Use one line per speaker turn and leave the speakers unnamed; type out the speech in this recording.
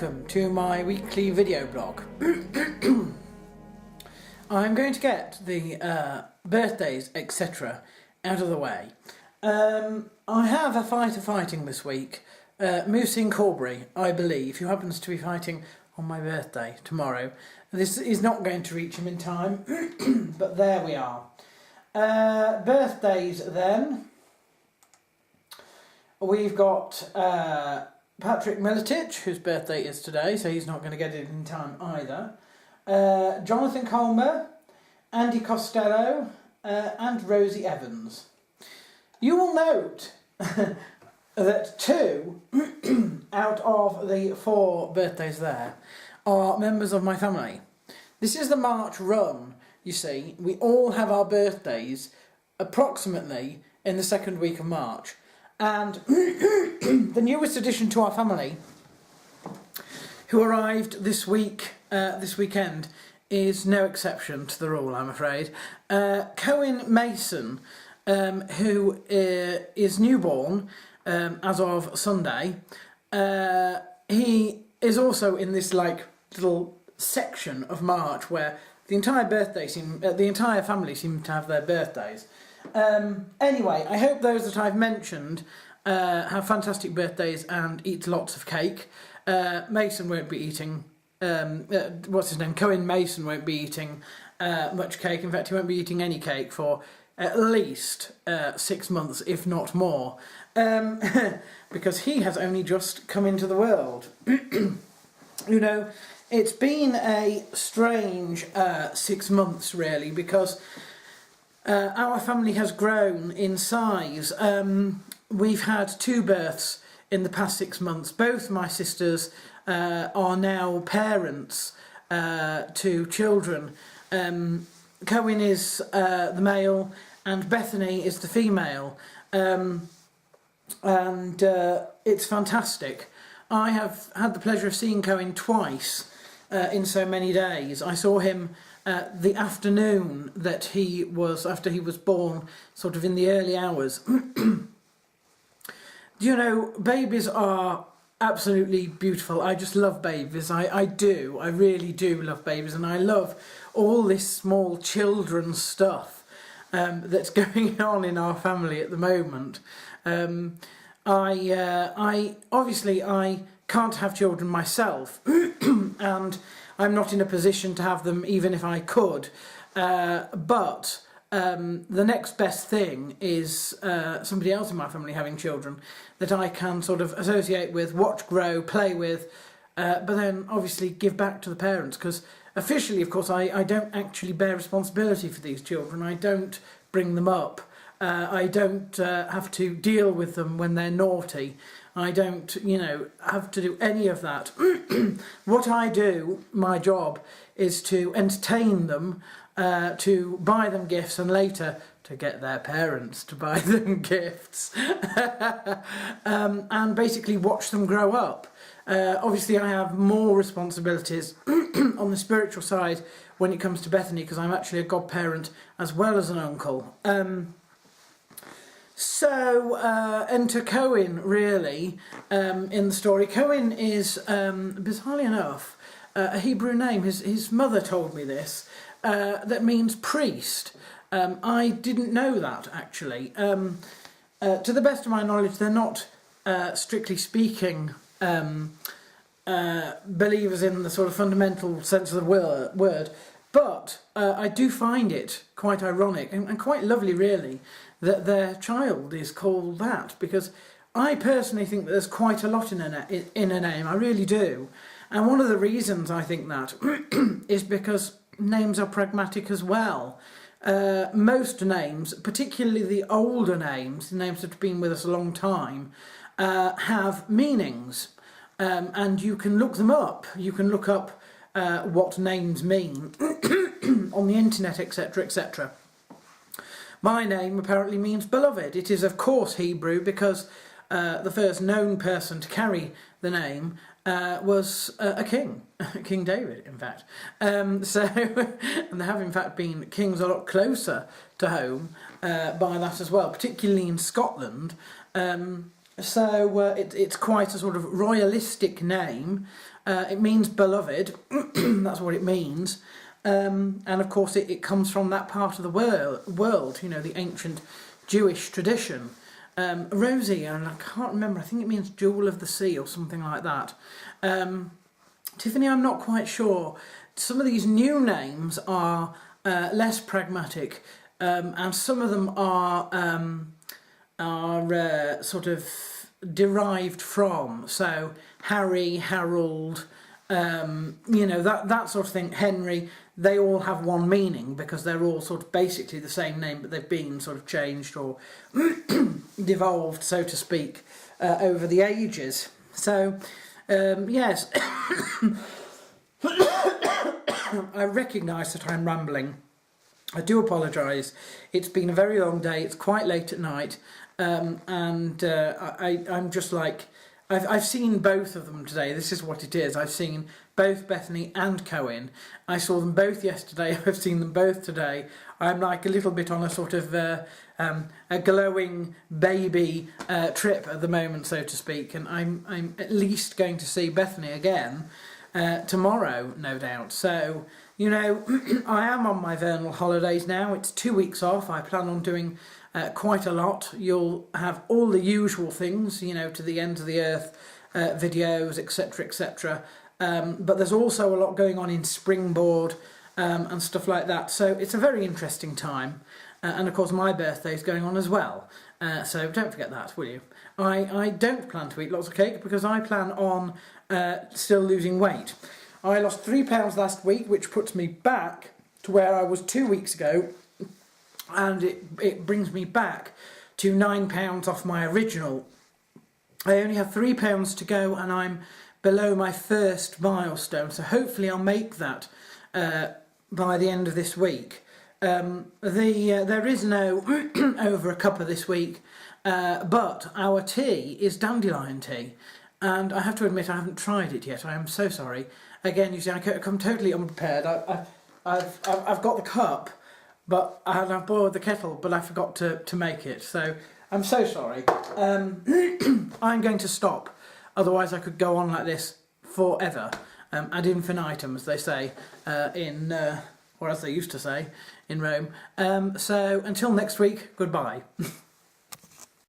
Welcome to my weekly video blog. I'm going to get the birthdays, etc. out of the way. I have a fighter fighting this week, Moose in Corbury, I believe, who happens to be fighting on my birthday tomorrow. This is not going to reach him in time, but there we are. Birthdays then. We've got Patrick Militich, whose birthday is today, so he's not going to get it in time either. Jonathan Colmer, Andy Costello, and Rosie Evans. You will note that 2 out of the 4 birthdays there are members of my family. This is the March run, you see. We all have our birthdays approximately in the second week of March. And the newest addition to our family, who arrived this weekend, is no exception to the rule, I'm afraid. Cohen Mason, who is newborn as of Sunday, he is also in this little section of March where the entire family seem to have their birthdays. Anyway, I hope those that I've mentioned have fantastic birthdays and eat lots of cake. Mason won't be eating, what's his name? Cohen Mason won't be eating much cake. In fact, he won't be eating any cake for at least 6 months, if not more, because he has only just come into the world. You know, it's been a strange 6 months, really, because our family has grown in size. We've had 2 births in the past 6 months. Both my sisters are now parents to children. Cohen is the male and Bethany is the female. And it's fantastic. I have had the pleasure of seeing Cohen twice in so many days. I saw him the afternoon that he was, after he was born, sort of in the early hours. You know, babies are absolutely beautiful. I just love babies. I really do love babies, and I love all this small children stuff that's going on in our family at the moment. I can't have children myself, and I'm not in a position to have them even if I could, but the next best thing is somebody else in my family having children that I can sort of associate with, watch grow, play with, but then obviously give back to the parents, because officially, of course, I don't actually bear responsibility for these children. I don't bring them up. I don't have to deal with them when they're naughty. I don't, have to do any of that. What I do, my job, is to entertain them, to buy them gifts, and later to get their parents to buy them gifts, and basically watch them grow up. Obviously, I have more responsibilities on the spiritual side when it comes to Bethany, because I'm actually a godparent as well as an uncle. So, enter Cohen, really, in the story. Cohen is, bizarrely enough, a Hebrew name. His mother told me this, that means priest. I didn't know that, actually. To the best of my knowledge, they're not, strictly speaking, believers in the sort of fundamental sense of the word, but I do find it quite ironic and quite lovely, really, that their child is called that, because I personally think that there's quite a lot in a name. I really do. And one of the reasons I think that is because names are pragmatic as well. Most names, particularly the older names, the names that have been with us a long time, have meanings. And you can look them up. You can look up what names mean on the internet, etc., etc. My name apparently means beloved. It is, of course, Hebrew, because the first known person to carry the name was a king, King David, in fact. And there have, in fact, been kings a lot closer to home by that as well, particularly in Scotland. So it's quite a sort of royalistic name. It means beloved, that's what it means. And of course it comes from that part of the world, you know, the ancient Jewish tradition. Rosie, and I can't remember, I think it means jewel of the sea or something like that. Tiffany, I'm not quite sure. Some of these new names are less pragmatic, and some of them are sort of derived from. So Harry, Harold, you know, that sort of thing, Henry, they all have one meaning because they're all sort of basically the same name, but they've been sort of changed or devolved, so to speak, over the ages. So, yes, I recognise that I'm rambling. I do apologise. It's been a very long day. It's quite late at night, and I'm just like, I've seen both of them today. This is what it is. I've seen both Bethany and Cohen. I saw them both yesterday. I've seen them both today. I'm like a little bit on a sort of a glowing baby trip at the moment, so to speak. And I'm at least going to see Bethany again tomorrow, no doubt. So, you know, I am on my vernal holidays now. It's 2 weeks off. I plan on doing quite a lot. You'll have all the usual things, you know, to the end of the earth, videos, etc., etc. But there's also a lot going on in Springboard and stuff like that. So it's a very interesting time. And of course my birthday's going on as well. So don't forget that, will you? I don't plan to eat lots of cake because I plan on still losing weight. I lost 3 pounds last week, which puts me back to where I was 2 weeks ago. And it brings me back to £9 off my original. I only have £3 to go and I'm below my first milestone, so hopefully I'll make that by the end of this week. There is no over a cuppa this week, but our tea is dandelion tea, and I have to admit I haven't tried it yet. I am so sorry. Again, you see, I come totally unprepared. I've got the cup, but I've boiled the kettle, but I forgot to make it. So I'm so sorry. I'm going to stop. Otherwise, I could go on like this forever, ad infinitum, as they say or as they used to say in Rome. So until next week, goodbye.